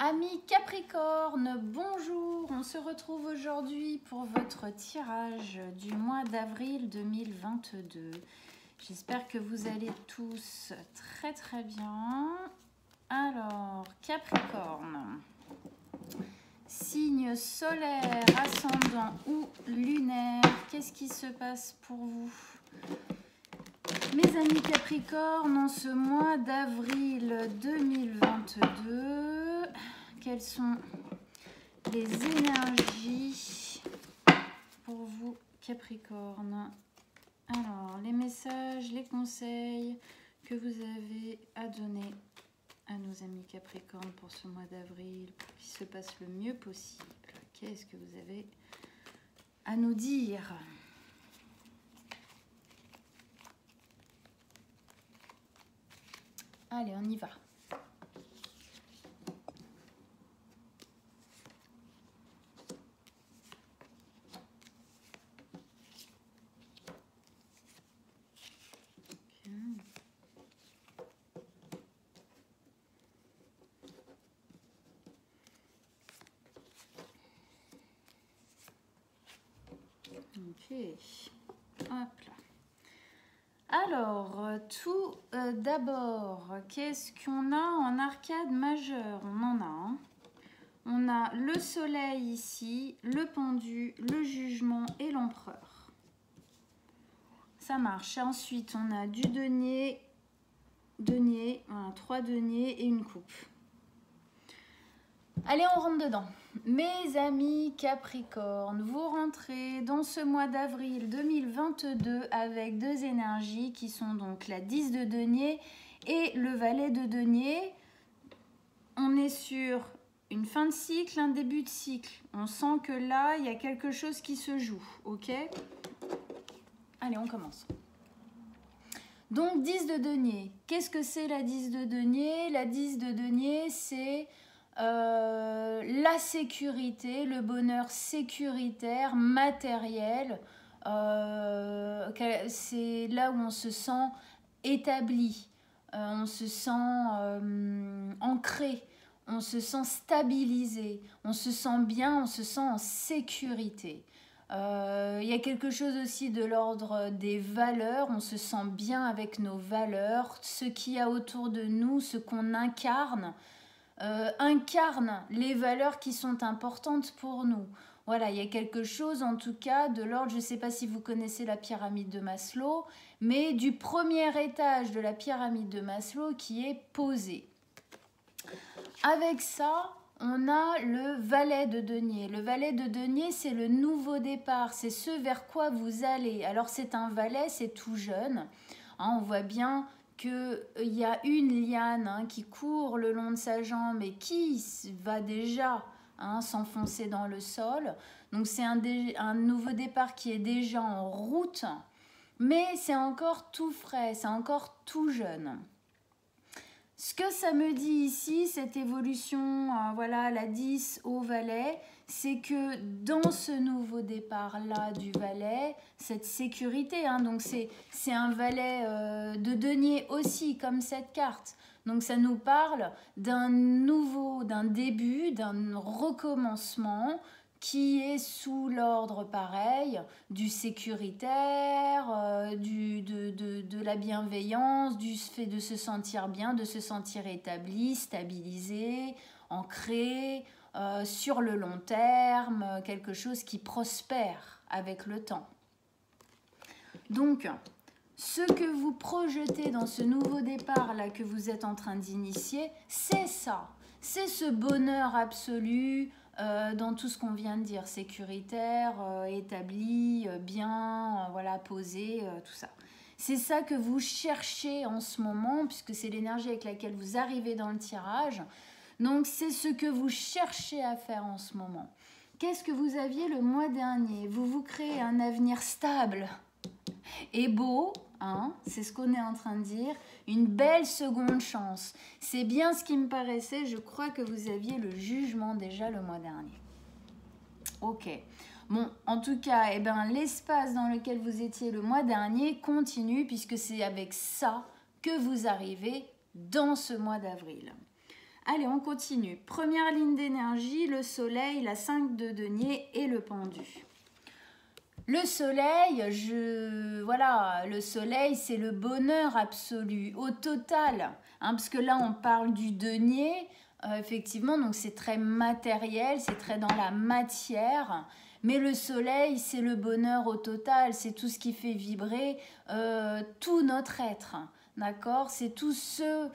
Amis Capricorne, bonjour, on se retrouve aujourd'hui pour votre tirage du mois d'avril 2022. J'espère que vous allez tous très bien. Alors, Capricorne, signe solaire, ascendant ou lunaire, qu'est-ce qui se passe pour vous? Mes amis Capricorne, en ce mois d'avril 2022, quelles sont les énergies pour vous Capricorne? Alors, les messages, les conseils que vous avez à donner à nos amis Capricorne pour ce mois d'avril, pour qu'il se passe le mieux possible. Qu'est-ce que vous avez à nous dire ? Allez, on y va. Ok. Hop là. Alors, tout d'abord, qu'est-ce qu'on a en arcade majeure? On en a un. On a le soleil ici, le pendu, le jugement et l'empereur. Ça marche. Ensuite, on a du denier, voilà, 3 deniers et une coupe. Allez, on rentre dedans. Mes amis Capricorne, vous rentrez dans ce mois d'avril 2022 avec deux énergies qui sont donc la 10 de denier et le valet de denier. On est sur une fin de cycle, un début de cycle. On sent que là, il y a quelque chose qui se joue, ok? Allez, on commence. Donc, 10 de denier. Qu'est-ce que c'est la 10 de denier? La 10 de denier, c'est la sécurité, le bonheur sécuritaire, matériel. C'est là où on se sent établi, on se sent ancré, on se sent stabilisé, on se sent bien, on se sent en sécurité. Il y a quelque chose aussi de l'ordre des valeurs, on se sent bien avec nos valeurs, ce qu'il y a autour de nous, ce qu'on incarne. Incarne les valeurs qui sont importantes pour nous. Voilà, il y a quelque chose en tout cas de l'ordre, je ne sais pas si vous connaissez la pyramide de Maslow, mais du premier étage de la pyramide de Maslow qui est posé. Avec ça, on a le valet de denier. Le valet de denier, c'est le nouveau départ, c'est ce vers quoi vous allez. Alors c'est un valet, c'est tout jeune, hein, on voit bien qu'il y a une liane qui court le long de sa jambe et qui va déjà s'enfoncer dans le sol. Donc c'est un nouveau départ qui est déjà en route, mais c'est encore tout frais, c'est encore tout jeune. Ce que ça me dit ici, cette évolution, voilà, la 10 au valet, c'est que dans ce nouveau départ-là du valet, cette sécurité, donc c'est un valet de denier aussi, comme cette carte. Donc ça nous parle d'un début, d'un recommencement qui est sous l'ordre pareil, du sécuritaire, de la bienveillance, du fait de se sentir bien, de se sentir établi, stabilisé, ancré, sur le long terme, quelque chose qui prospère avec le temps. Donc, ce que vous projetez dans ce nouveau départ-là que vous êtes en train d'initier, c'est ça. C'est ce bonheur absolu dans tout ce qu'on vient de dire, sécuritaire, établi, bien, voilà, posé, tout ça. C'est ça que vous cherchez en ce moment, puisque c'est l'énergie avec laquelle vous arrivez dans le tirage. Donc, c'est ce que vous cherchez à faire en ce moment. Qu'est-ce que vous aviez le mois dernier? Vous vous créez un avenir stable et beau, c'est ce qu'on est en train de dire, une belle seconde chance. C'est bien ce qui me paraissait, je crois que vous aviez le jugement déjà le mois dernier. Ok, bon, en tout cas, l'espace dans lequel vous étiez le mois dernier continue puisque c'est avec ça que vous arrivez dans ce mois d'avril. Allez, on continue. Première ligne d'énergie, le soleil, la 5 de denier et le pendu. Le soleil, voilà, le soleil, c'est le bonheur absolu, au total. Hein, parce que là, on parle du denier, effectivement, donc c'est très matériel, c'est très dans la matière. Mais le soleil, c'est le bonheur au total, c'est tout ce qui fait vibrer tout notre être. D'accord? C'est tout ce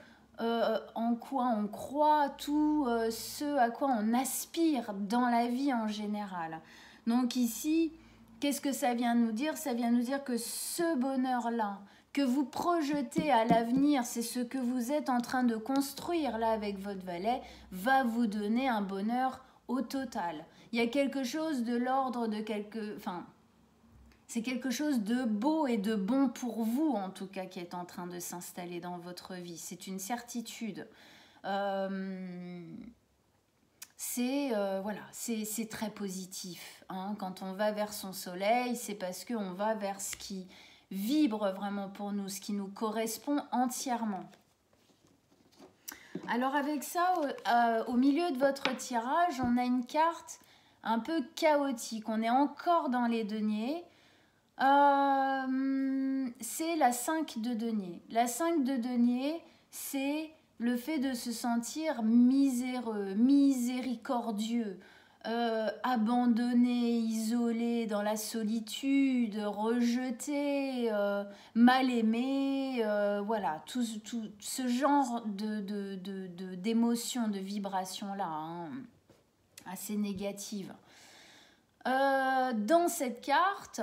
en quoi on croit, tout ce à quoi on aspire dans la vie en général. Donc ici, qu'est-ce que ça vient nous dire? Ça vient nous dire que ce bonheur-là, que vous projetez à l'avenir, c'est ce que vous êtes en train de construire là avec votre valet, va vous donner un bonheur au total. Il y a quelque chose de l'ordre de c'est quelque chose de beau et de bon pour vous, en tout cas, qui est en train de s'installer dans votre vie. C'est une certitude. Voilà, c'est très positif. Hein. Quand on va vers son soleil, c'est parce qu'on va vers ce qui vibre vraiment pour nous, ce qui nous correspond entièrement. Alors avec ça, au milieu de votre tirage, on a une carte un peu chaotique. On est encore dans les deniers. C'est la 5 de denier. La 5 de denier, c'est le fait de se sentir miséreux, miséricordieux, abandonné, isolé, dans la solitude, rejeté, mal aimé, voilà, tout ce genre d'émotions, de vibrations-là, hein, assez négatives. Dans cette carte,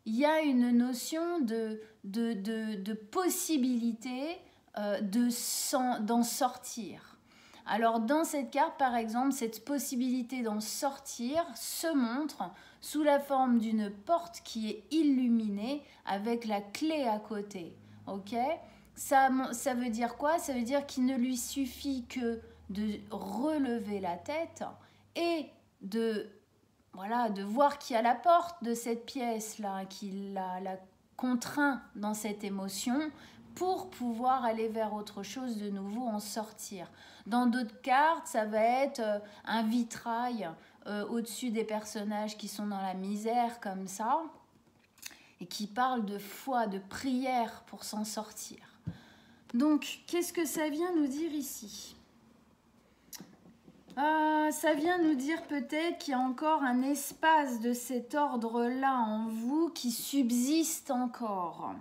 il y a une notion de possibilité d'en sortir. Alors dans cette carte, par exemple, cette possibilité d'en sortir se montre sous la forme d'une porte qui est illuminée avec la clé à côté. Ok ? Ça veut dire quoi? Ça veut dire qu'il ne lui suffit que de relever la tête et de voir qui a la porte de cette pièce-là, qui la contraint dans cette émotion pour pouvoir aller vers autre chose de nouveau, en sortir. Dans d'autres cartes, ça va être un vitrail au-dessus des personnages qui sont dans la misère comme ça et qui parlent de foi, de prière pour s'en sortir. Donc, qu'est-ce que ça vient nous dire ici ? Ça vient nous dire peut-être qu'il y a encore un espace de cet ordre-là en vous qui subsiste encore.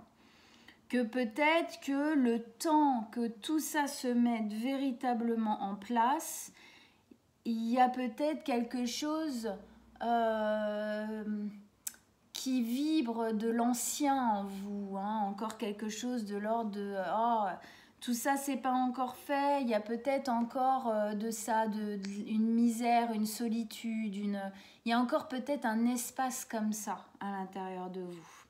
Que peut-être que le temps que tout ça se mette véritablement en place, il y a peut-être quelque chose qui vibre de l'ancien en vous, hein, encore quelque chose de l'ordre de tout ça c'est pas encore fait, il y a peut-être encore de ça, une misère, une solitude, il y a encore peut-être un espace comme ça à l'intérieur de vous.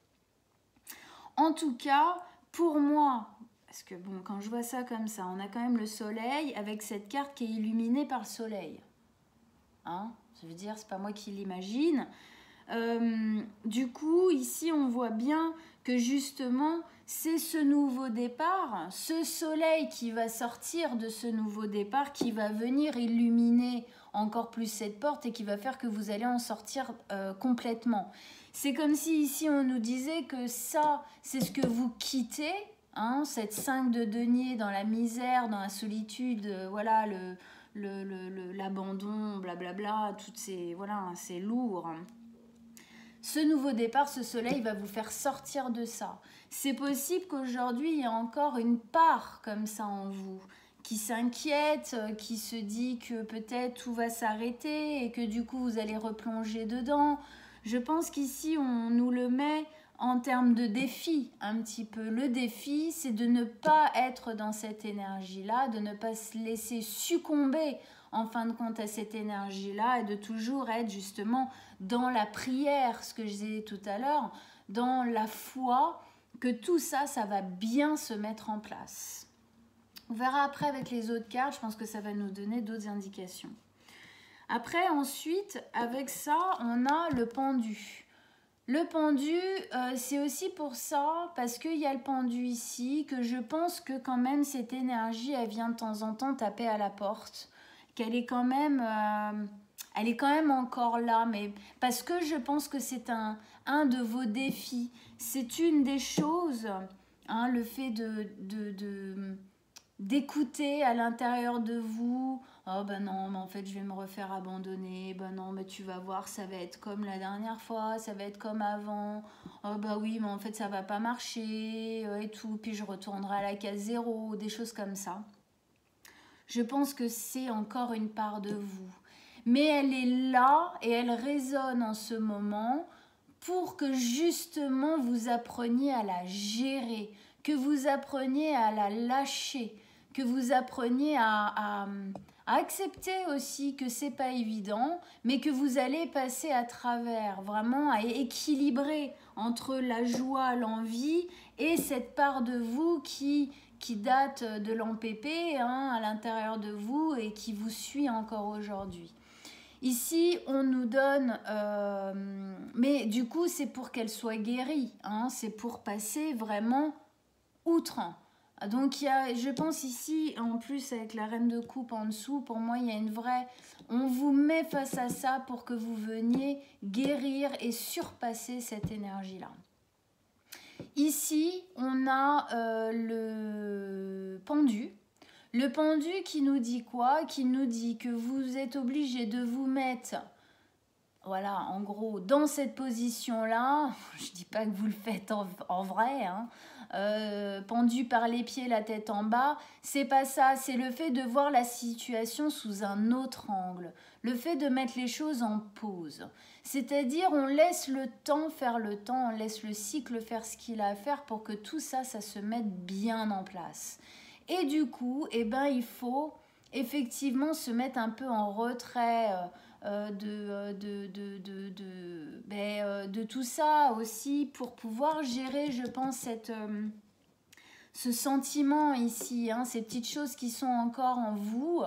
En tout cas, pour moi, parce que bon, quand je vois ça comme ça, on a quand même le soleil avec cette carte qui est illuminée par le soleil. Hein, ça veut dire, c'est pas moi qui l'imagine. Du coup, ici, on voit bien que justement, c'est ce nouveau départ, ce soleil qui va sortir de ce nouveau départ, qui va venir illuminer encore plus cette porte et qui va faire que vous allez en sortir complètement. C'est comme si ici, on nous disait que ça, c'est ce que vous quittez, hein, cette 5 de denier dans la misère, dans la solitude, voilà, l'abandon, blablabla, toutes ces, voilà, c'est lourd. Ce nouveau départ, ce soleil va vous faire sortir de ça. C'est possible qu'aujourd'hui, il y a encore une part comme ça en vous, qui s'inquiète, qui se dit que peut-être tout va s'arrêter et que du coup, vous allez replonger dedans. Je pense qu'ici, on nous le met en termes de défi un petit peu. Le défi, c'est de ne pas être dans cette énergie-là, de ne pas se laisser succomber en fin de compte à cette énergie-là et de toujours être justement dans la prière, ce que je disais tout à l'heure, dans la foi, que tout ça, ça va bien se mettre en place. On verra après avec les autres cartes, je pense que ça va nous donner d'autres indications. Après, ensuite, avec ça, on a le pendu. Le pendu, c'est aussi pour ça, parce qu'il y a le pendu ici, que je pense que quand même cette énergie, elle vient de temps en temps taper à la porte, qu'elle est quand même, elle est quand même encore là, mais parce que je pense que c'est un de vos défis. C'est une des choses, hein, le fait d'écouter à l'intérieur de vous. Oh ben non, mais en fait je vais me refaire abandonner. Ben non, mais tu vas voir, ça va être comme la dernière fois, ça va être comme avant. Oh bah oui, mais en fait ça va pas marcher et tout. Puis je retournerai à la case zéro, des choses comme ça. Je pense que c'est encore une part de vous. Mais elle est là et elle résonne en ce moment pour que justement vous appreniez à la gérer, que vous appreniez à la lâcher, que vous appreniez à accepter aussi que c'est pas évident, mais que vous allez passer à travers, vraiment à équilibrer entre la joie, l'envie et cette part de vous qui date de l'AMPP hein, à l'intérieur de vous et qui vous suit encore aujourd'hui. Ici, on nous donne, mais du coup, c'est pour qu'elle soit guérie, hein, c'est pour passer vraiment outre. Donc, je pense ici, en plus avec la reine de coupe en dessous, pour moi, il y a une vraie... On vous met face à ça pour que vous veniez guérir et surpasser cette énergie-là. Ici, on a le pendu. Le pendu qui nous dit quoi? Qui nous dit que vous êtes obligé de vous mettre, voilà, en gros, dans cette position-là. Je ne dis pas que vous le faites en vrai, hein. Pendu par les pieds, la tête en bas. C'est pas ça, c'est le fait de voir la situation sous un autre angle. Le fait de mettre les choses en pause. C'est-à-dire, on laisse le temps faire le temps, on laisse le cycle faire ce qu'il a à faire pour que tout ça, ça se mette bien en place. Et du coup, eh ben, il faut effectivement se mettre un peu en retrait de tout ça aussi pour pouvoir gérer, je pense, ce sentiment ici, hein, ces petites choses qui sont encore en vous.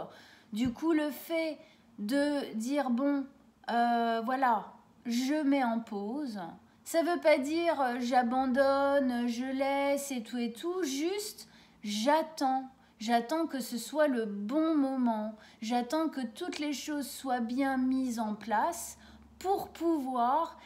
Du coup, le fait de dire, bon, voilà, je mets en pause. Ça ne veut pas dire j'abandonne, je laisse et tout, juste j'attends. J'attends que ce soit le bon moment. J'attends que toutes les choses soient bien mises en place pour pouvoir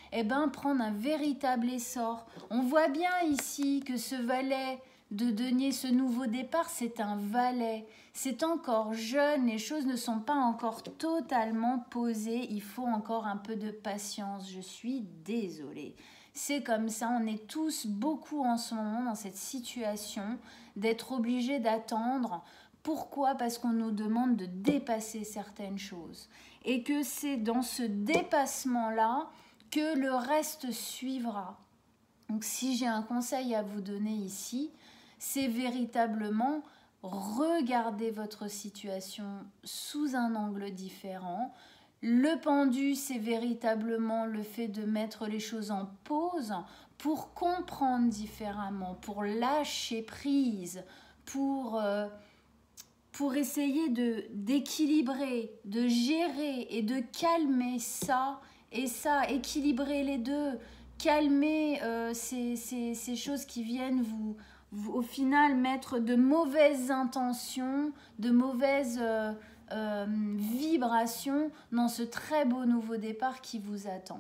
prendre un véritable essor. On voit bien ici que ce valet de denier, ce nouveau départ, c'est un valet. C'est encore jeune, les choses ne sont pas encore totalement posées. Il faut encore un peu de patience. Je suis désolée. C'est comme ça, on est tous beaucoup en ce moment dans cette situation d'être obligés d'attendre. Pourquoi? Parce qu'on nous demande de dépasser certaines choses. Et que c'est dans ce dépassement-là que le reste suivra. Donc si j'ai un conseil à vous donner ici, c'est véritablement regarder votre situation sous un angle différent. Le pendu, c'est véritablement le fait de mettre les choses en pause pour comprendre différemment, pour lâcher prise, pour essayer d'équilibrer, de gérer et de calmer ça et ça, équilibrer les deux, calmer ces choses qui viennent vous, au final, mettre de mauvaises intentions, de mauvaises vibrations dans ce très beau nouveau départ qui vous attend.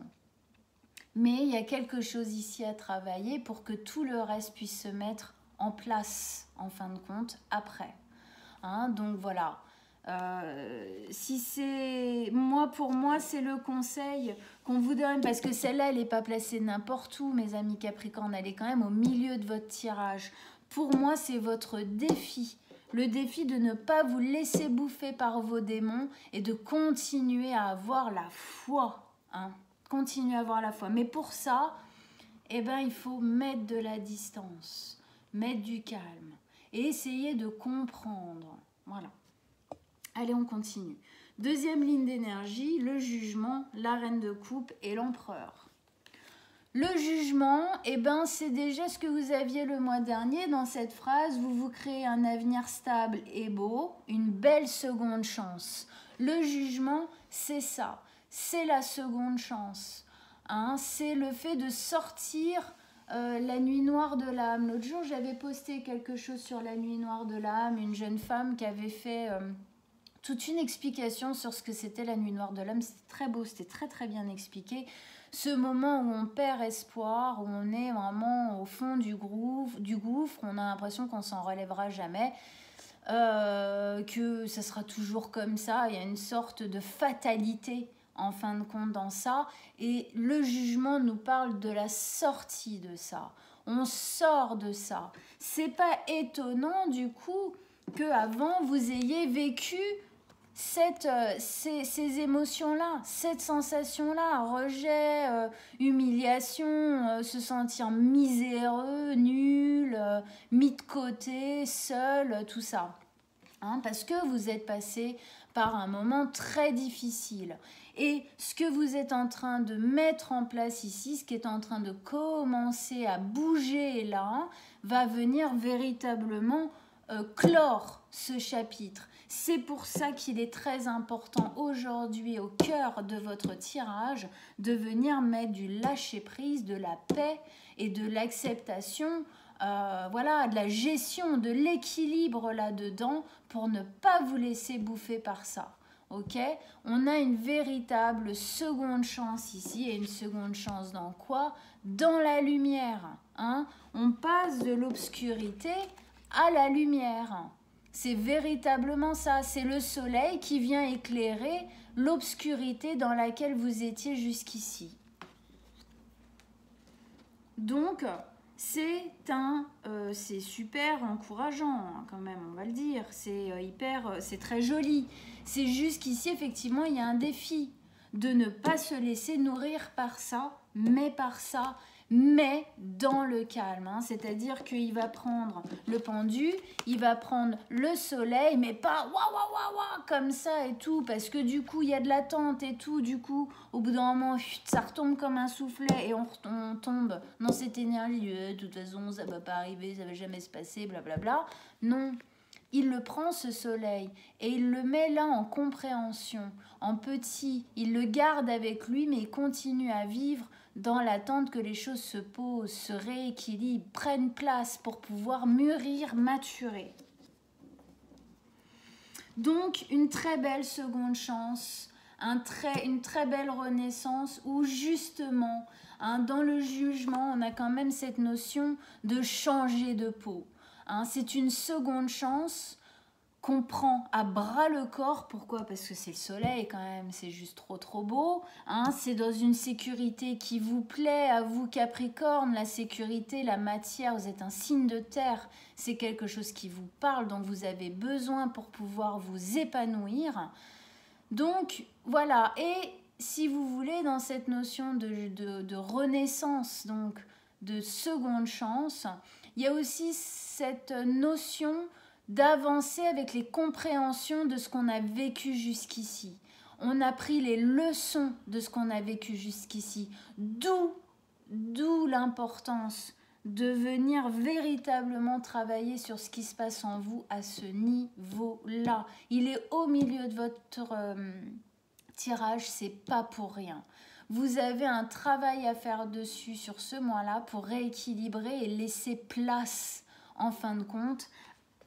Mais il y a quelque chose ici à travailler pour que tout le reste puisse se mettre en place, en fin de compte, après. Hein, donc voilà. Si c'est pour moi c'est le conseil qu'on vous donne, parce que celle-là elle n'est pas placée n'importe où, mes amis Capricorne, elle est quand même au milieu de votre tirage. Pour moi c'est votre défi, le défi de ne pas vous laisser bouffer par vos démons et de continuer à avoir la foi, hein, continuer à avoir la foi. Mais pour ça, il faut mettre de la distance, mettre du calme et essayer de comprendre. Voilà. Allez, on continue. Deuxième ligne d'énergie, le jugement, la reine de coupe et l'empereur. Le jugement, c'est déjà ce que vous aviez le mois dernier dans cette phrase. Vous vous créez un avenir stable et beau, une belle seconde chance. Le jugement, c'est ça. C'est la seconde chance. hein, c'est le fait de sortir la nuit noire de l'âme. L'autre jour, j'avais posté quelque chose sur la nuit noire de l'âme, une jeune femme qui avait fait toute une explication sur ce que c'était la nuit noire de l'âme. C'était très beau, c'était très très bien expliqué. Ce moment où on perd espoir, où on est vraiment au fond du gouffre, on a l'impression qu'on s'en relèvera jamais, que ça sera toujours comme ça. Il y a une sorte de fatalité en fin de compte dans ça, et le jugement nous parle de la sortie de ça. On sort de ça. C'est pas étonnant du coup que avant vous ayez vécu ces émotions-là, cette sensation-là, rejet, humiliation, se sentir miséreux, nul, mis de côté, seul, tout ça. Hein, parce que vous êtes passé par un moment très difficile. Et ce que vous êtes en train de mettre en place ici, ce qui est en train de commencer à bouger là, va venir véritablement clore ce chapitre. C'est pour ça qu'il est très important aujourd'hui, au cœur de votre tirage, de venir mettre du lâcher-prise, de la paix et de l'acceptation, voilà, de la gestion, de l'équilibre là-dedans, pour ne pas vous laisser bouffer par ça. Ok, on a une véritable seconde chance ici, et une seconde chance dans quoi? Dans la lumière. Hein, on passe de l'obscurité à la lumière. C'est véritablement ça, c'est le soleil qui vient éclairer l'obscurité dans laquelle vous étiez jusqu'ici. Donc, c'est super encourageant, hein, quand même, on va le dire. C'est très joli. C'est juste qu'ici, effectivement, il y a un défi de ne pas se laisser nourrir par ça, mais dans le calme. Hein. C'est-à-dire qu'il va prendre le pendu, il va prendre le soleil, mais pas comme ça et tout, parce que du coup, il y a de l'attente et tout. Du coup, au bout d'un moment, ça retombe comme un soufflet et on tombe dans cette énergie. De toute façon, ça ne va pas arriver, ça ne va jamais se passer, blablabla. Non. Il le prend, ce soleil, et il le met là en compréhension, en petit. Il le garde avec lui, mais il continue à vivre dans l'attente que les choses se posent, se rééquilibrent, prennent place pour pouvoir mûrir, maturer. Donc, une très belle seconde chance, une très belle renaissance où justement, hein, dans le jugement, on a quand même cette notion de changer de peau. Hein, c'est une seconde chance qu'on prend à bras le corps. Pourquoi? Parce que c'est le soleil quand même, c'est juste trop beau. Hein, c'est dans une sécurité qui vous plaît, à vous Capricorne. La sécurité, la matière, vous êtes un signe de terre. C'est quelque chose qui vous parle, dont vous avez besoin pour pouvoir vous épanouir. Donc voilà, et si vous voulez, dans cette notion de renaissance, donc de seconde chance, il y a aussi cette notion d'avancer avec les compréhensions de ce qu'on a vécu jusqu'ici. On a pris les leçons de ce qu'on a vécu jusqu'ici. D'où l'importance de venir véritablement travailler sur ce qui se passe en vous à ce niveau-là. Il est au milieu de votre tirage, c'est pas pour rien. Vous avez un travail à faire dessus sur ce mois-là pour rééquilibrer et laisser place, en fin de compte,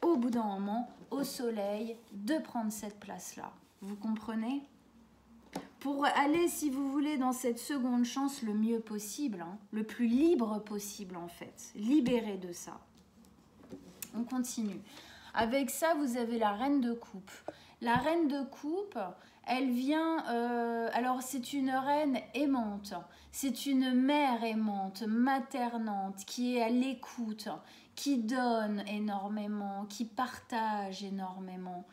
au bout d'un moment, au soleil, de prendre cette place-là. Vous comprenez? Pour aller, si vous voulez, dans cette seconde chance le mieux possible, hein, le plus libre possible en fait, libéré de ça. On continue. Avec ça, vous avez la reine de coupe. La reine de coupe, elle vient... alors, c'est une reine aimante. C'est une mère aimante, maternante, qui est à l'écoute, qui donne énormément, qui partage énormément.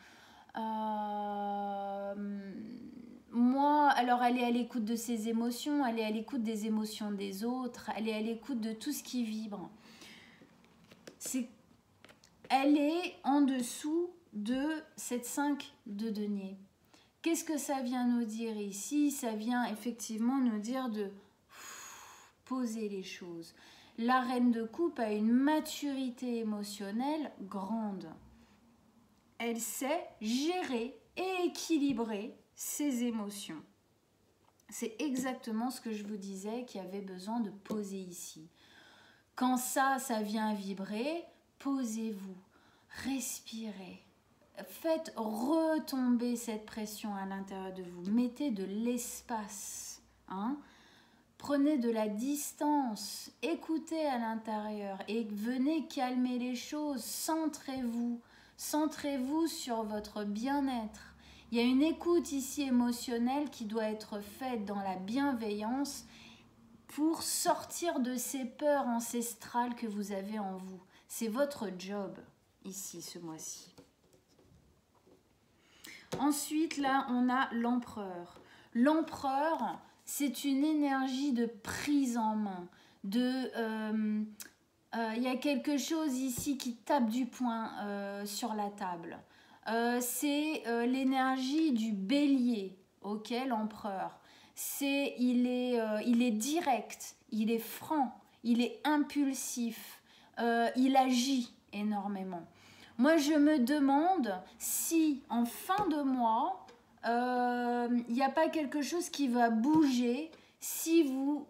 Moi, alors elle est à l'écoute de ses émotions, elle est à l'écoute des émotions des autres, elle est à l'écoute de tout ce qui vibre. Elle est en dessous de cette 5 de denier. Qu'est-ce que ça vient nous dire ici? Ça vient effectivement nous dire de poser les choses. La reine de coupe a une maturité émotionnelle grande. Elle sait gérer et équilibrer ses émotions. C'est exactement ce que je vous disais qu'il y avait besoin de poser ici. Quand ça vient vibrer, posez-vous, respirez. Faites retomber cette pression à l'intérieur de vous. Mettez de l'espace. Hein? Prenez de la distance. Écoutez à l'intérieur et venez calmer les choses. Centrez-vous. Centrez-vous sur votre bien-être. Il y a une écoute ici émotionnelle qui doit être faite dans la bienveillance pour sortir de ces peurs ancestrales que vous avez en vous. C'est votre job ici ce mois-ci. Ensuite, là, on a l'empereur. L'empereur, c'est une énergie de prise en main. Il y a quelque chose ici qui tape du poing sur la table. C'est l'énergie du bélier, ok, l'empereur. Il est direct, il est franc, il est impulsif, il agit énormément. Moi, je me demande si, en fin de mois, il n'y a pas quelque chose qui va bouger si vous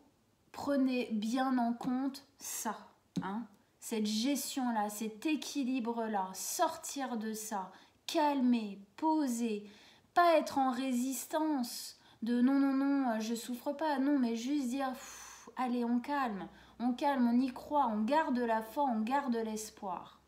prenez bien en compte ça. Hein? Cette gestion-là, cet équilibre-là, sortir de ça, calmer, poser, pas être en résistance de non, non, non, je souffre pas, non, mais juste dire, allez, on calme, on y croit, on garde la foi, on garde l'espoir.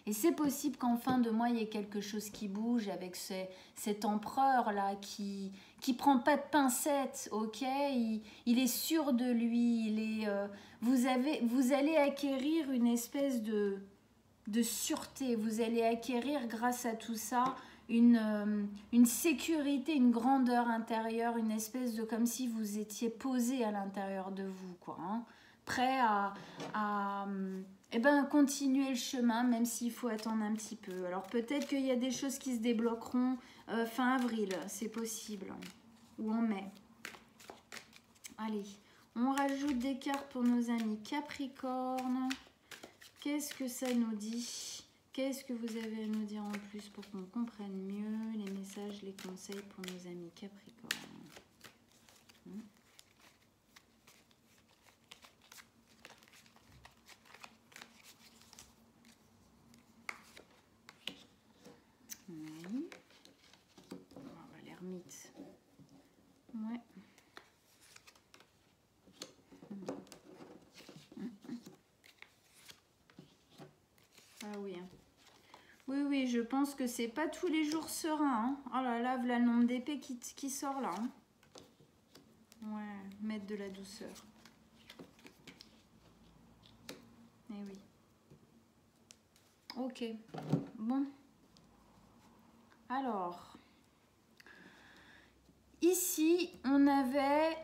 Et c'est possible qu'en fin de mois, il y ait quelque chose qui bouge avec cet empereur-là qui prend pas de pincettes, ok, il est sûr de lui, vous allez acquérir une espèce de sûreté, vous allez acquérir grâce à tout ça une sécurité, une grandeur intérieure, une espèce de comme si vous étiez posé à l'intérieur de vous, quoi, hein, prêt à continuer le chemin, même s'il faut attendre un petit peu. Alors peut-être qu'il y a des choses qui se débloqueront fin avril, c'est possible, ou en mai. Allez, on rajoute des cartes pour nos amis Capricorne. Qu'est-ce que ça nous dit? Qu'est-ce que vous avez à nous dire en plus pour qu'on comprenne mieux les messages, les conseils pour nos amis Capricorne? Oui. L'ermite. Ouais. Ah oui. Oui, oui, je pense que c'est pas tous les jours serein. Hein. Oh là là, voilà le nombre d'épées qui sort là. Hein. Ouais, mettre de la douceur. Eh oui. Ok. Bon. Alors. Ici, on avait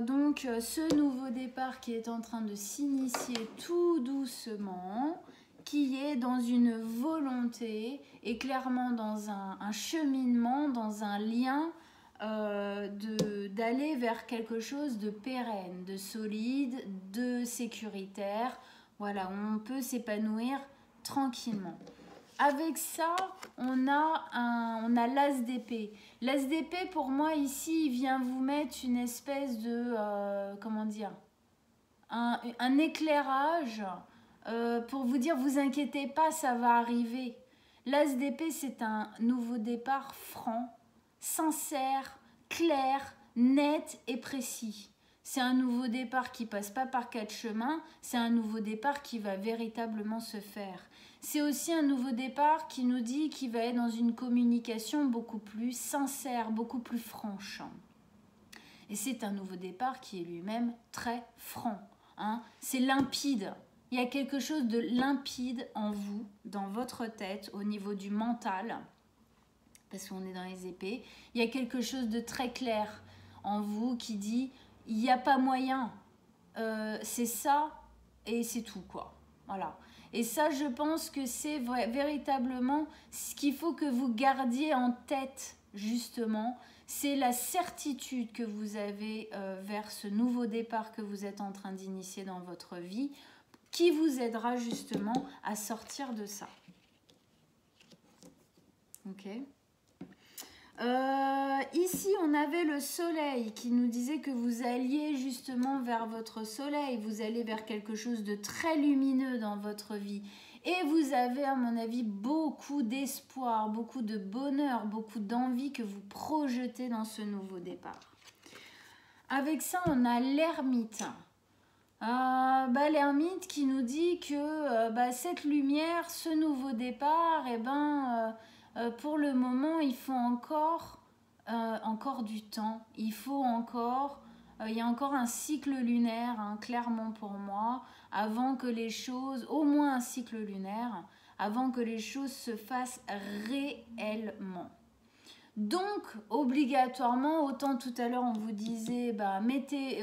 donc ce nouveau départ qui est en train de s'initier tout doucement, qui est dans une volonté et clairement dans un cheminement, dans un lien d'aller vers quelque chose de pérenne, de solide, de sécuritaire. Voilà, on peut s'épanouir tranquillement. Avec ça, on a l'as d'épée. L'as d'épée, pour moi, ici, il vient vous mettre une espèce de... comment dire, un éclairage pour vous dire, vous inquiétez pas, ça va arriver. L'as d'épée, c'est un nouveau départ franc, sincère, clair, net et précis. C'est un nouveau départ qui passe pas par quatre chemins, c'est un nouveau départ qui va véritablement se faire. C'est aussi un nouveau départ qui nous dit qu'il va être dans une communication beaucoup plus sincère, beaucoup plus franche. Et c'est un nouveau départ qui est lui-même très franc. Hein. C'est limpide. Il y a quelque chose de limpide en vous, dans votre tête, au niveau du mental, parce qu'on est dans les épées. Il y a quelque chose de très clair en vous qui dit, il n'y a pas moyen. C'est ça et c'est tout, quoi. Voilà. Et ça, je pense que c'est véritablement ce qu'il faut que vous gardiez en tête, justement. C'est la certitude que vous avez vers ce nouveau départ que vous êtes en train d'initier dans votre vie, qui vous aidera justement à sortir de ça. Ok. ici, on avait le soleil qui nous disait que vous alliez justement vers votre soleil, vous allez vers quelque chose de très lumineux dans votre vie. Et vous avez, à mon avis, beaucoup d'espoir, beaucoup de bonheur, beaucoup d'envie que vous projetez dans ce nouveau départ. Avec ça, on a l'ermite. L'ermite qui nous dit que cette lumière, ce nouveau départ, pour le moment, il faut encore du temps. Il faut encore, il y a encore un cycle lunaire, hein, clairement pour moi, avant que les choses, au moins un cycle lunaire, avant que les choses se fassent réellement. Donc, obligatoirement, autant tout à l'heure on vous disait,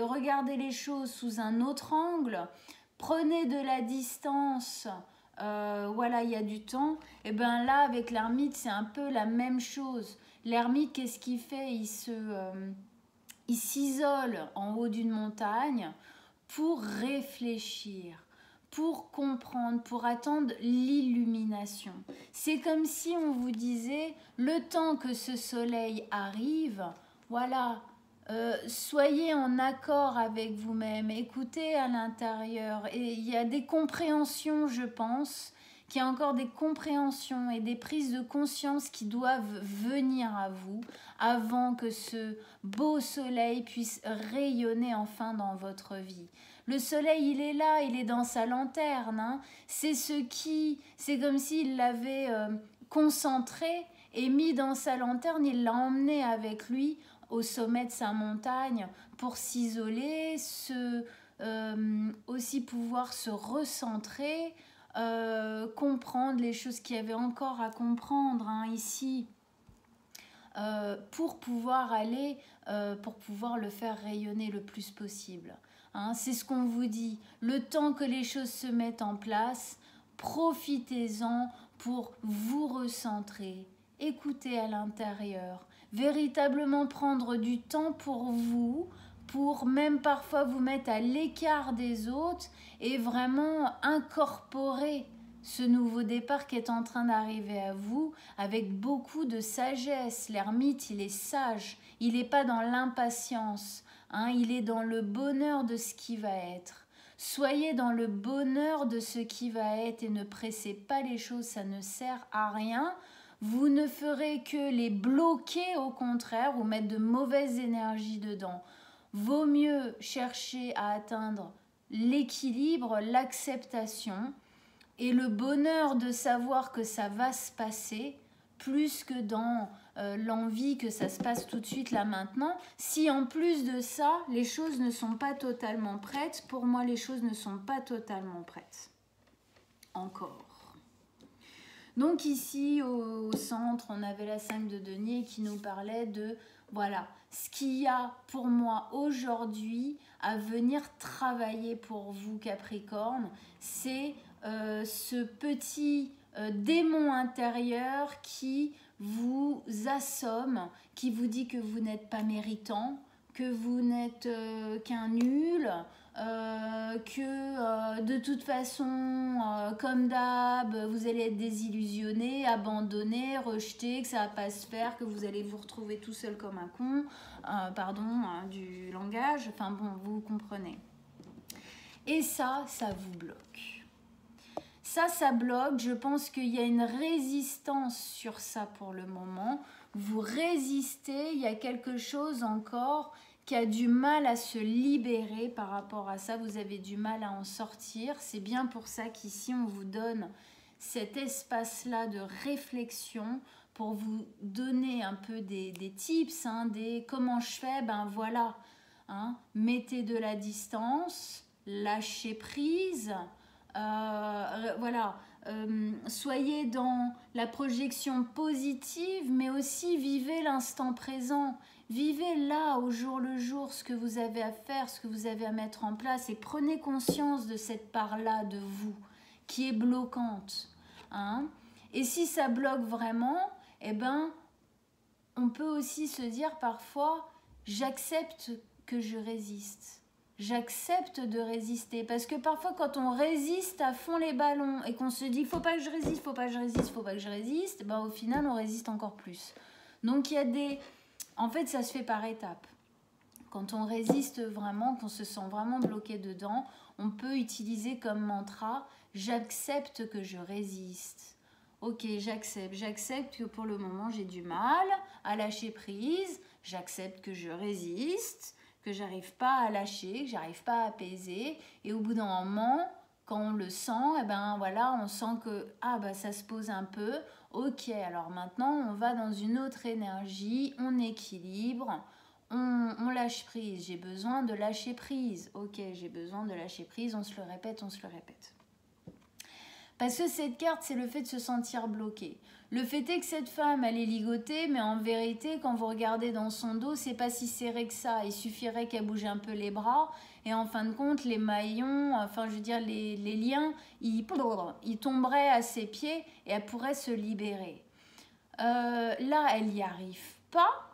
regardez les choses sous un autre angle, prenez de la distance, il y a du temps. Et bien là, avec l'ermite, c'est un peu la même chose. L'ermite, qu'est-ce qu'il fait? Il s'isole en haut d'une montagne pour réfléchir, pour comprendre, pour attendre l'illumination. C'est comme si on vous disait, le temps que ce soleil arrive, soyez en accord avec vous-même, écoutez à l'intérieur. Et il y a des compréhensions, je pense, qu'il y a encore des compréhensions et des prises de conscience qui doivent venir à vous avant que ce beau soleil puisse rayonner enfin dans votre vie. Le soleil, il est là, il est dans sa lanterne. Hein. C'est comme s'il l'avait concentré et mis dans sa lanterne, il l'a emmené avec lui au sommet de sa montagne pour s'isoler, aussi pouvoir se recentrer, comprendre les choses qu'il y avait encore à comprendre ici, pour pouvoir le faire rayonner le plus possible. C'est ce qu'on vous dit. Le temps que les choses se mettent en place, profitez-en pour vous recentrer, écouter à l'intérieur, véritablement prendre du temps pour vous, pour même parfois vous mettre à l'écart des autres et vraiment incorporer ce nouveau départ qui est en train d'arriver à vous avec beaucoup de sagesse. L'ermite, il est sage, il n'est pas dans l'impatience, il est dans le bonheur de ce qui va être. Soyez dans le bonheur de ce qui va être et ne pressez pas les choses, ça ne sert à rien. Vous ne ferez que les bloquer au contraire ou mettre de mauvaises énergies dedans. Vaut mieux chercher à atteindre l'équilibre, l'acceptation et le bonheur de savoir que ça va se passer plus que dans l'envie que ça se passe tout de suite là maintenant. Si en plus de ça, les choses ne sont pas totalement prêtes, pour moi les choses ne sont pas totalement prêtes. Encore. Donc ici au centre, on avait la 5 de denier qui nous parlait de ce qu'il y a pour moi aujourd'hui à venir travailler pour vous Capricorne, c'est ce petit démon intérieur qui vous assomme, qui vous dit que vous n'êtes pas méritant, que vous n'êtes qu'un nul, que de toute façon, comme d'hab, vous allez être désillusionné, abandonné, rejeté, que ça va pas se faire, que vous allez vous retrouver tout seul comme un con, du langage, enfin bon, vous comprenez. Et ça vous bloque. Ça bloque, je pense qu'il y a une résistance sur ça pour le moment. Vous résistez, il y a quelque chose encore qui a du mal à se libérer par rapport à ça. Vous avez du mal à en sortir. C'est bien pour ça qu'ici, on vous donne cet espace-là de réflexion pour vous donner un peu des tips, des comment je fais, mettez de la distance, lâchez prise. Soyez dans la projection positive, mais aussi vivez l'instant présent. Vivez là, au jour le jour, ce que vous avez à faire, ce que vous avez à mettre en place et prenez conscience de cette part-là de vous qui est bloquante. Et si ça bloque vraiment, on peut aussi se dire parfois, j'accepte que je résiste. J'accepte de résister parce que parfois quand on résiste à fond les ballons et qu'on se dit faut pas que je résiste, au final on résiste encore plus. Donc il y a En fait, ça se fait par étapes. Quand on résiste vraiment, qu'on se sent vraiment bloqué dedans, on peut utiliser comme mantra « J'accepte que je résiste ». Ok, j'accepte que pour le moment j'ai du mal à lâcher prise, j'accepte que je résiste, que j'arrive pas à lâcher, que j'arrive pas à apaiser. Et au bout d'un moment, quand on le sent, eh ben voilà, on sent que ça se pose un peu. Ok, alors maintenant on va dans une autre énergie, on équilibre. On lâche prise, j'ai besoin de lâcher prise. Ok, j'ai besoin de lâcher prise, on se le répète, on se le répète. Parce que cette carte, c'est le fait de se sentir bloqué. Le fait est que cette femme, elle est ligotée, mais en vérité, quand vous regardez dans son dos, c'est pas si serré que ça. Il suffirait qu'elle bouge un peu les bras, et en fin de compte, les maillons, enfin je veux dire les liens, ils tomberaient à ses pieds et elle pourrait se libérer. Là, elle n'y arrive pas.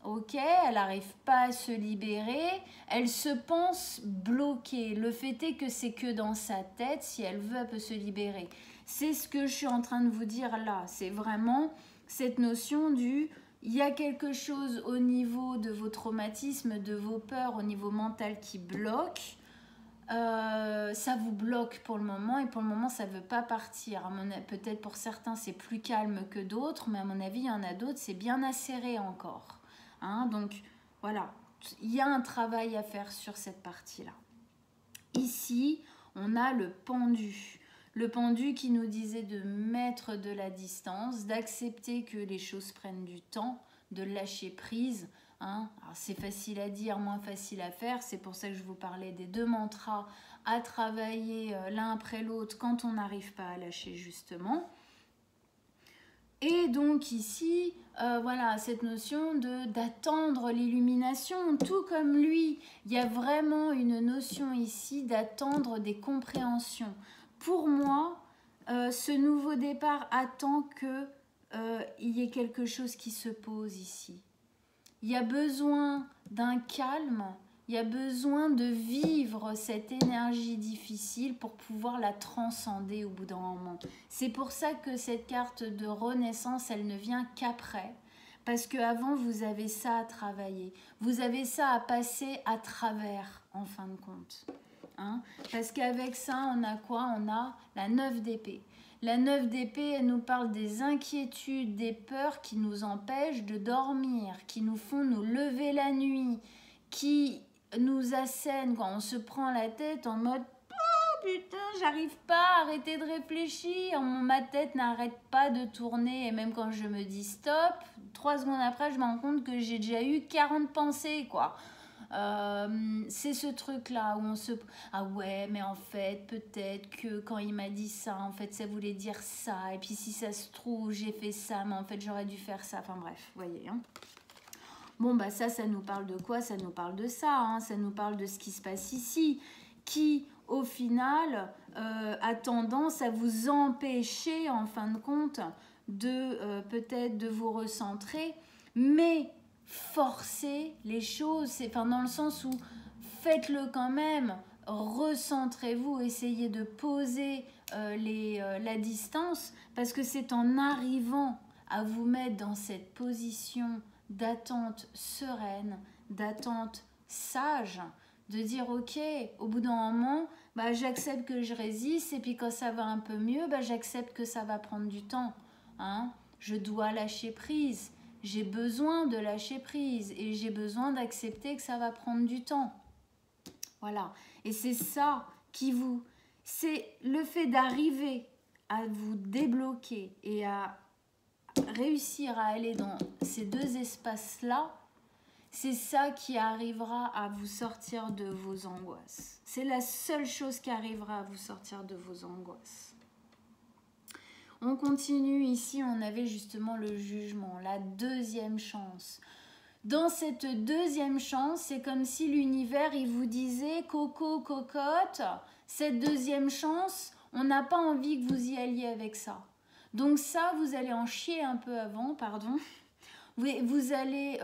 Ok, elle n'arrive pas à se libérer, elle se pense bloquée. Le fait est que c'est que dans sa tête, si elle veut, elle peut se libérer. C'est ce que je suis en train de vous dire là. C'est vraiment cette notion du... Il y a quelque chose au niveau de vos traumatismes, de vos peurs, au niveau mental qui bloque. Ça vous bloque pour le moment et pour le moment ça ne veut pas partir. Peut-être pour certains c'est plus calme que d'autres, mais à mon avis il y en a d'autres, c'est bien acéré encore. Donc voilà, il y a un travail à faire sur cette partie-là. Ici, on a le pendu. Le pendu qui nous disait de mettre de la distance, d'accepter que les choses prennent du temps, de lâcher prise. C'est facile à dire, moins facile à faire. C'est pour ça que je vous parlais des 2 mantras à travailler l'un après l'autre quand on n'arrive pas à lâcher justement. Et donc ici, voilà, cette notion d'attendre l'illumination, tout comme lui, il y a vraiment une notion ici d'attendre des compréhensions. Pour moi, ce nouveau départ attend qu'il y ait quelque chose qui se pose ici. Il y a besoin d'un calme, il y a besoin de vivre cette énergie difficile pour pouvoir la transcender au bout d'un moment. C'est pour ça que cette carte de renaissance, elle ne vient qu'après. Parce qu'avant, vous avez ça à travailler. Vous avez ça à passer à travers, en fin de compte. Parce qu'avec ça, on a quoi? On a la 9 d'épée. La 9 d'épée, elle nous parle des inquiétudes, des peurs qui nous empêchent de dormir, qui nous font nous lever la nuit, qui nous assènent quand on se prend la tête en mode « Oh putain, j'arrive pas à arrêter de réfléchir, ma tête n'arrête pas de tourner. » Et même quand je me dis « Stop », 3 secondes après, je me rends compte que j'ai déjà eu 40 pensées, quoi. C'est ce truc là où on se... Ah ouais, mais en fait, peut-être que quand il m'a dit ça, en fait, ça voulait dire ça. Et puis si ça se trouve, j'ai fait ça, mais en fait, j'aurais dû faire ça. Enfin bref, vous voyez. Bon, bah ça nous parle de quoi? Ça nous parle de ça. Ça nous parle de ce qui se passe ici, qui, au final, a tendance à vous empêcher, en fin de compte, de peut-être de vous recentrer. Mais... forcer les choses, dans le sens où faites-le quand même, recentrez-vous, essayez de poser la distance, parce que c'est en arrivant à vous mettre dans cette position d'attente sereine, d'attente sage, de dire ok, au bout d'un moment, j'accepte que je résiste, et puis quand ça va un peu mieux, j'accepte que ça va prendre du temps. Je dois lâcher prise. J'ai besoin de lâcher prise et j'ai besoin d'accepter que ça va prendre du temps. Voilà. Et c'est ça qui vous... C'est le fait d'arriver à vous débloquer et à réussir à aller dans ces 2 espaces-là, c'est ça qui arrivera à vous sortir de vos angoisses. C'est la seule chose qui arrivera à vous sortir de vos angoisses. On continue ici, on avait justement le jugement, la 2e chance. Dans cette 2e chance, c'est comme si l'univers, il vous disait « Coco, cocotte, cette 2e chance, on n'a pas envie que vous y alliez avec ça. » Donc ça, vous allez en chier un peu avant, pardon. Vous allez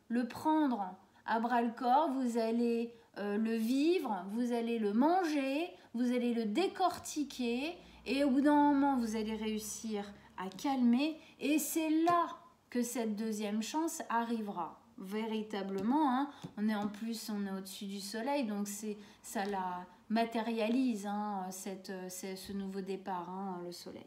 le prendre à bras-le-corps, vous allez le vivre, vous allez le manger, vous allez le décortiquer... Et au bout d'un moment, vous allez réussir à calmer. Et c'est là que cette 2e chance arrivera. véritablement. Hein. On est au-dessus du soleil, donc ça la matérialise, hein, ce nouveau départ, hein, le soleil.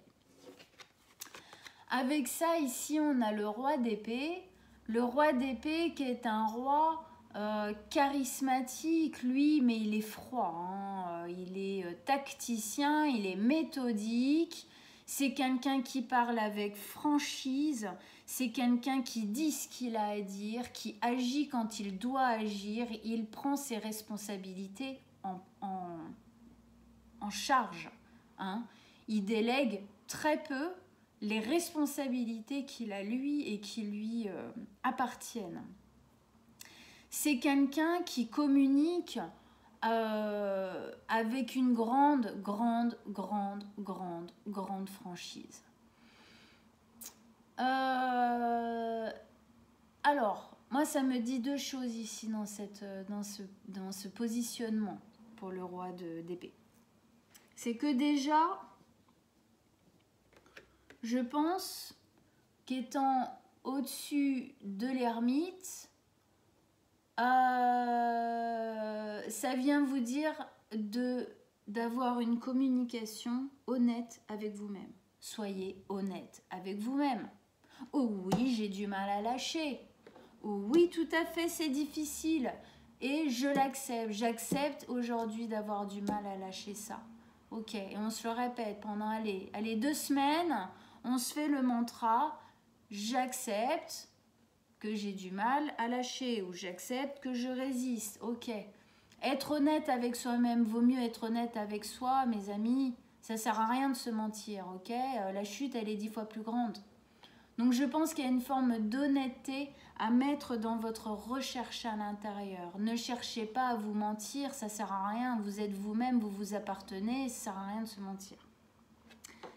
Avec ça, ici, on a le roi d'épée. Le roi d'épée qui est un roi charismatique, lui, mais il est froid. Hein. Il est tacticien, il est méthodique. C'est quelqu'un qui parle avec franchise. C'est quelqu'un qui dit ce qu'il a à dire, qui agit quand il doit agir. Il prend ses responsabilités en charge. Hein. Il délègue très peu les responsabilités qu'il a lui et qui lui appartiennent. C'est quelqu'un qui communique avec une grande franchise. Alors, moi ça me dit deux choses ici dans ce positionnement pour le roi d'épée. C'est que déjà, je pense qu'étant au-dessus de l'ermite, ça vient vous dire d'avoir une communication honnête avec vous-même. Soyez honnête avec vous-même. Oh oui, j'ai du mal à lâcher. Oh oui, tout à fait, c'est difficile. Et je l'accepte. J'accepte aujourd'hui d'avoir du mal à lâcher ça. Ok, et on se le répète pendant, allez, 2 semaines, on se fait le mantra, j'accepte que j'ai du mal à lâcher ou j'accepte que je résiste. Ok, être honnête avec soi-même, vaut mieux être honnête avec soi, mes amis, ça sert à rien de se mentir, ok? La chute, elle est 10 fois plus grande. Donc je pense qu'il y a une forme d'honnêteté à mettre dans votre recherche à l'intérieur. Ne cherchez pas à vous mentir, ça sert à rien. Vous êtes vous-même, vous vous appartenez, ça sert à rien de se mentir.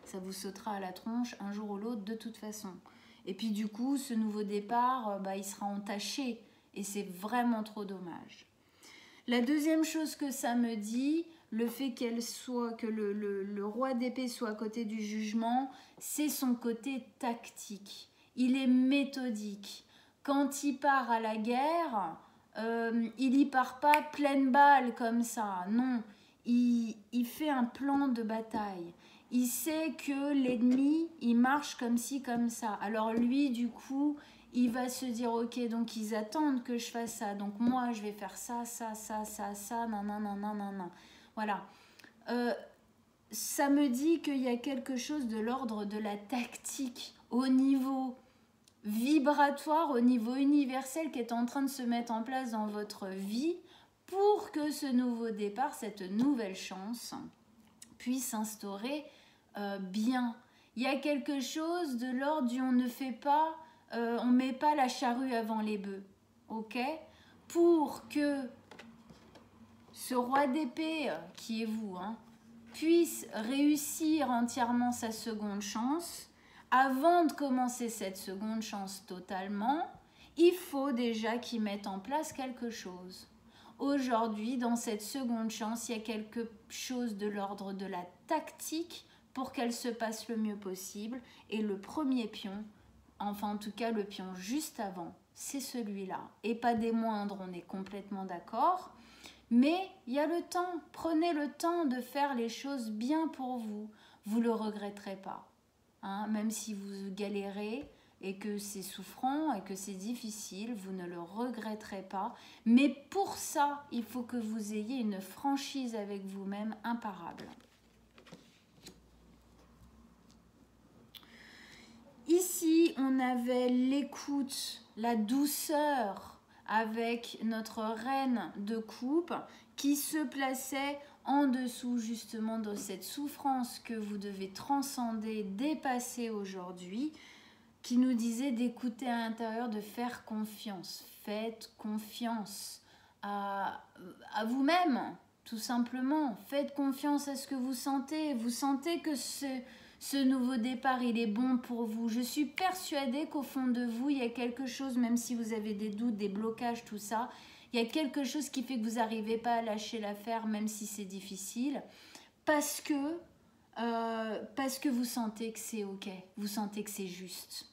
Ça vous sautera à la tronche un jour ou l'autre de toute façon. Et puis du coup, ce nouveau départ, il sera entaché et c'est vraiment trop dommage. La deuxième chose que ça me dit, le fait que le roi d'épée soit à côté du jugement, c'est son côté tactique. Il est méthodique. Quand il part à la guerre, il n'y part pas pleine balle comme ça. Non, il fait un plan de bataille. Il sait que l'ennemi, il marche comme ci, comme ça. Alors lui, du coup, il va se dire, ok, donc ils attendent que je fasse ça. Donc moi, je vais faire ça, nan. Voilà. Ça me dit qu'il y a quelque chose de l'ordre de la tactique au niveau vibratoire, au niveau universel qui est en train de se mettre en place dans votre vie pour que ce nouveau départ, cette nouvelle chance puisse s'instaurer bien. Il y a quelque chose de l'ordre du on ne met pas la charrue avant les bœufs, ok? Pour que ce roi d'épée, qui est vous, hein, puisse réussir entièrement sa seconde chance, avant de commencer cette seconde chance totalement, il faut déjà qu'il mette en place quelque chose. Aujourd'hui, dans cette seconde chance, il y a quelque chose de l'ordre de la tactique pour qu'elle se passe le mieux possible. Et le premier pion, enfin en tout cas le pion juste avant, c'est celui-là. Et pas des moindres, on est complètement d'accord. Mais il y a le temps, prenez le temps de faire les choses bien pour vous. Vous ne le regretterez pas. Hein, même si vous galérez et que c'est souffrant et que c'est difficile, vous ne le regretterez pas. Mais pour ça, il faut que vous ayez une franchise avec vous-même imparable. Ici, on avait l'écoute, la douceur avec notre reine de coupe qui se plaçait en dessous justement de cette souffrance que vous devez transcender, dépasser aujourd'hui, qui nous disait d'écouter à l'intérieur, de faire confiance. Faites confiance à vous-même, tout simplement. Faites confiance à ce que vous sentez. Vous sentez que ce nouveau départ, il est bon pour vous. Je suis persuadée qu'au fond de vous, il y a quelque chose, même si vous avez des doutes, des blocages, tout ça, il y a quelque chose qui fait que vous n'arrivez pas à lâcher l'affaire, même si c'est difficile, parce que vous sentez que c'est ok, vous sentez que c'est juste.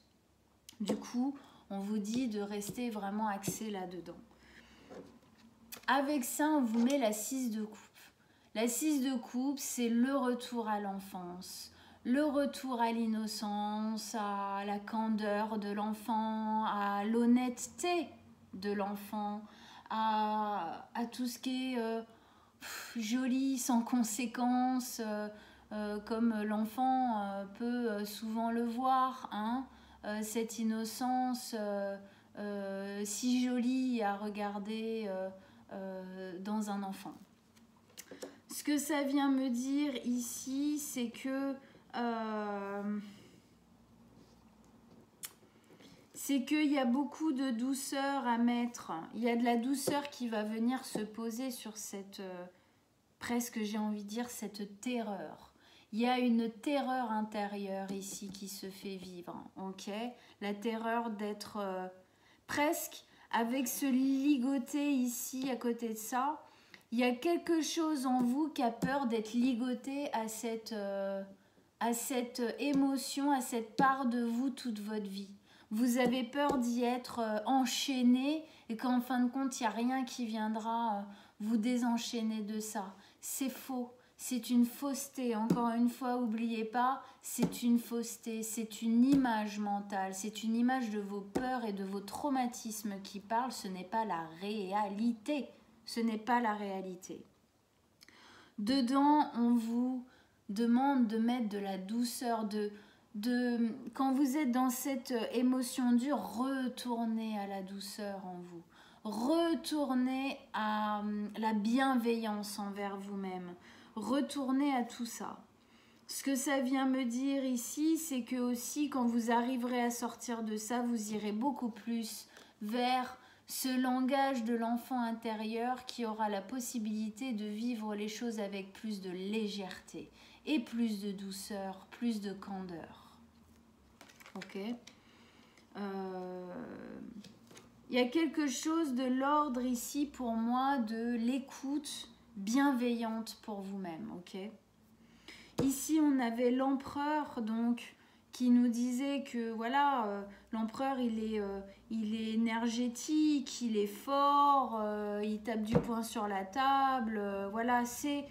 Du coup, on vous dit de rester vraiment axé là-dedans. Avec ça, on vous met la 6 de coupe. La 6 de coupe, c'est le retour à l'enfance, le retour à l'innocence, à la candeur de l'enfant, à l'honnêteté de l'enfant, à tout ce qui est joli, sans conséquence, comme l'enfant peut souvent le voir, hein, cette innocence si jolie à regarder dans un enfant. Ce que ça vient me dire ici, c'est que qu'il y a beaucoup de douceur à mettre. Il y a de la douceur qui va venir se poser sur cette, presque j'ai envie de dire, cette terreur. Il y a une terreur intérieure ici qui se fait vivre, ok? La terreur d'être presque avec ce ligoté ici à côté de ça. Il y a quelque chose en vous qui a peur d'être ligoté à cette émotion, à cette part de vous toute votre vie. Vous avez peur d'y être enchaîné et qu'en fin de compte, il n'y a rien qui viendra vous désenchaîner de ça. C'est faux, c'est une fausseté. Encore une fois, n'oubliez pas, c'est une fausseté, c'est une image mentale, c'est une image de vos peurs et de vos traumatismes qui parlent, ce n'est pas la réalité. Ce n'est pas la réalité. Dedans, on vous demande de mettre de la douceur, quand vous êtes dans cette émotion dure, retournez à la douceur en vous. Retournez à la bienveillance envers vous-même. Retournez à tout ça. Ce que ça vient me dire ici, c'est que aussi quand vous arriverez à sortir de ça, vous irez beaucoup plus vers ce langage de l'enfant intérieur qui aura la possibilité de vivre les choses avec plus de légèreté et plus de douceur, plus de candeur. Ok. Il y a quelque chose de l'ordre ici pour moi de l'écoute bienveillante pour vous-même. Ok. Ici, on avait l'empereur donc qui nous disait que voilà, l'empereur il est énergétique, il est fort, il tape du poing sur la table, voilà, c'est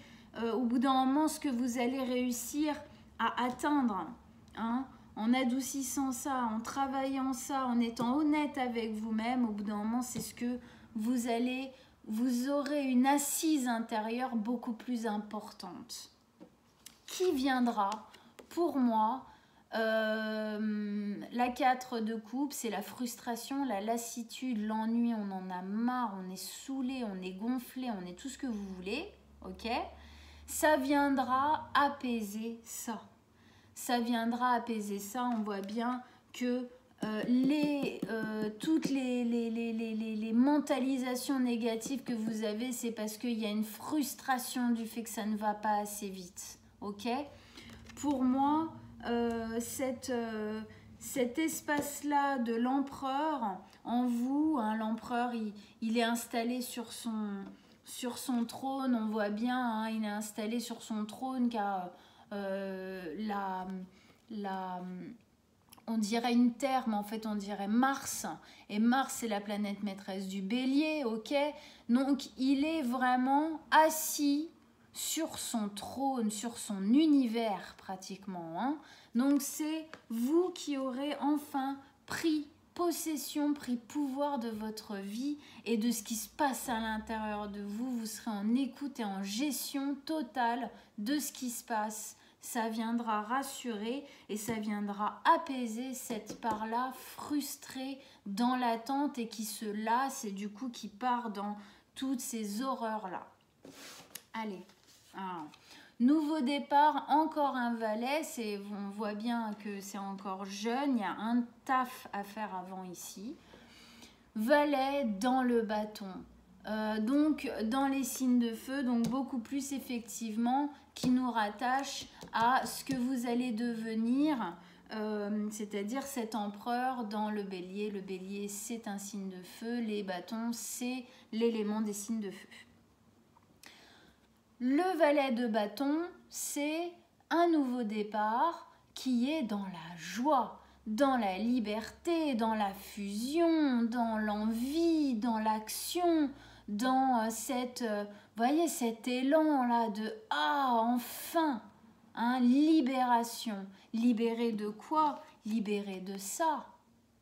au bout d'un moment ce que vous allez réussir à atteindre, hein, en adoucissant ça, en travaillant ça, en étant honnête avec vous-même, au bout d'un moment c'est ce que vous aurez une assise intérieure beaucoup plus importante qui viendra pour moi. La 4 de coupe, c'est la frustration, la lassitude, l'ennui, on en a marre, on est saoulé, on est gonflé, on est tout ce que vous voulez, ok? Ça viendra apaiser ça. Ça viendra apaiser ça, on voit bien que toutes les mentalisations négatives que vous avez, c'est parce qu'il y a une frustration du fait que ça ne va pas assez vite, ok? Pour moi, cet espace-là de l'empereur en vous, hein, l'empereur il est installé sur son trône, on voit bien, hein, il est installé sur son trône car on dirait une terre, mais en fait on dirait Mars, et Mars c'est la planète maîtresse du bélier, ok? Donc il est vraiment assis sur son trône, sur son univers pratiquement, hein. Donc c'est vous qui aurez enfin pris possession, pris pouvoir de votre vie et de ce qui se passe à l'intérieur de vous. Vous serez en écoute et en gestion totale de ce qui se passe. Ça viendra rassurer et ça viendra apaiser cette part-là frustrée dans l'attente et qui se lasse et du coup qui part dans toutes ces horreurs-là. Allez. Ah. Nouveau départ, encore un valet, on voit bien que c'est encore jeune, il y a un taf à faire avant ici. Valet dans le bâton, donc dans les signes de feu, donc beaucoup plus effectivement qui nous rattache à ce que vous allez devenir, c'est-à-dire cet empereur dans le bélier. Le bélier c'est un signe de feu, les bâtons c'est l'élément des signes de feu. Le valet de bâton, c'est un nouveau départ qui est dans la joie, dans la liberté, dans la fusion, dans l'envie, dans l'action, dans voyez, cet élan-là de « Ah, enfin !» libération. Libérée de quoi? Libérée de ça.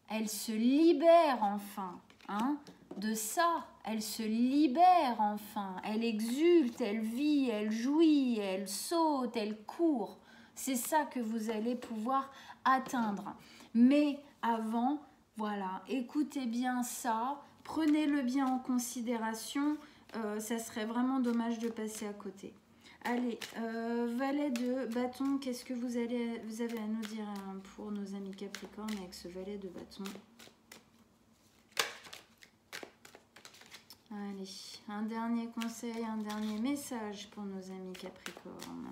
Elle se libère enfin de ça. Elle se libère enfin. Elle exulte, elle vit, elle jouit, elle saute, elle court. C'est ça que vous allez pouvoir atteindre. Mais avant, voilà, écoutez bien ça, prenez-le bien en considération, ça serait vraiment dommage de passer à côté. Allez, valet de bâton, qu'est-ce que vous avez à nous dire pour nos amis Capricorne avec ce valet de bâton? Allez, un dernier conseil, un dernier message pour nos amis Capricorne.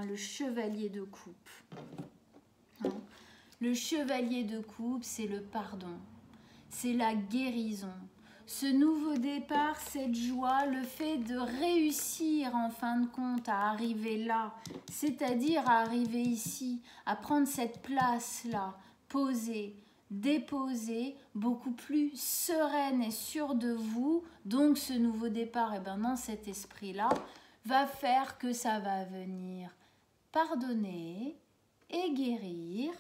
Le chevalier de coupe. Le chevalier de coupe, c'est le pardon, c'est la guérison. Ce nouveau départ, cette joie, le fait de réussir en fin de compte à arriver là, c'est-à-dire à arriver ici, à prendre cette place-là, posée, déposée, beaucoup plus sereine et sûre de vous. Donc ce nouveau départ, dans cet esprit-là, va faire que ça va venir pardonner et guérir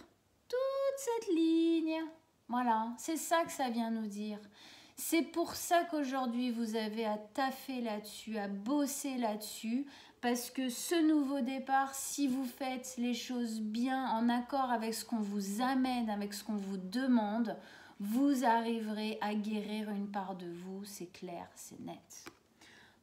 toute cette ligne. Voilà, c'est ça que ça vient nous dire. C'est pour ça qu'aujourd'hui vous avez à taffer là-dessus, à bosser là-dessus, parce que ce nouveau départ, si vous faites les choses bien en accord avec ce qu'on vous amène, avec ce qu'on vous demande, vous arriverez à guérir une part de vous, c'est clair, c'est net.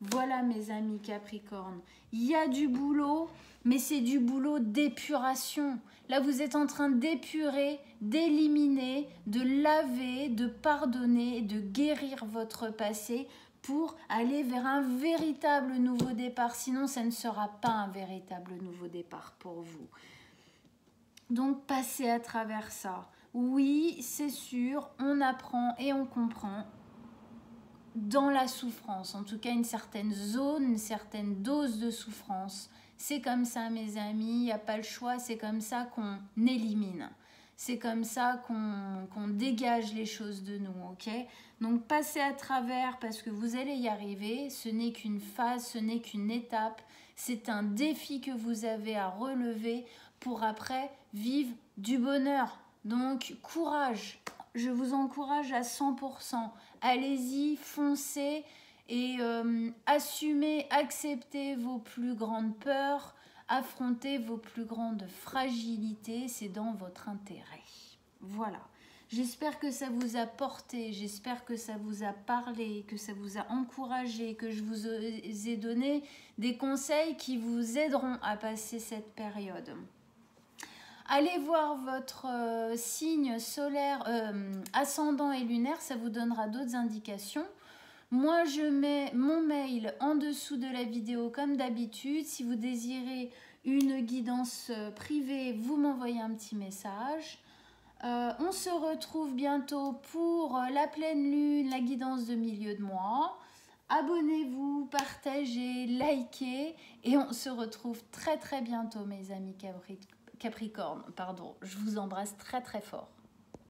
Voilà mes amis Capricorne, il y a du boulot, mais c'est du boulot d'épuration. Là, vous êtes en train d'épurer, d'éliminer, de laver, de pardonner, de guérir votre passé pour aller vers un véritable nouveau départ. Sinon, ça ne sera pas un véritable nouveau départ pour vous. Donc, passez à travers ça. Oui, c'est sûr, on apprend et on comprend dans la souffrance, en tout cas une certaine zone, une certaine dose de souffrance. C'est comme ça mes amis, il n'y a pas le choix, c'est comme ça qu'on élimine. C'est comme ça qu'on dégage les choses de nous, ok? Donc passez à travers parce que vous allez y arriver, ce n'est qu'une phase, ce n'est qu'une étape, c'est un défi que vous avez à relever pour après vivre du bonheur. Donc courage, je vous encourage à 100%. Allez-y, foncez et assumez, acceptez vos plus grandes peurs, affrontez vos plus grandes fragilités, c'est dans votre intérêt. Voilà. J'espère que ça vous a porté, j'espère que ça vous a parlé, que ça vous a encouragé, que je vous ai donné des conseils qui vous aideront à passer cette période. Allez voir votre signe solaire, ascendant et lunaire, ça vous donnera d'autres indications. Moi, je mets mon mail en dessous de la vidéo comme d'habitude. Si vous désirez une guidance privée, vous m'envoyez un petit message. On se retrouve bientôt pour la pleine lune, la guidance de milieu de mois. Abonnez-vous, partagez, likez et on se retrouve très très bientôt mes amis Capricorne. Je vous embrasse très très fort.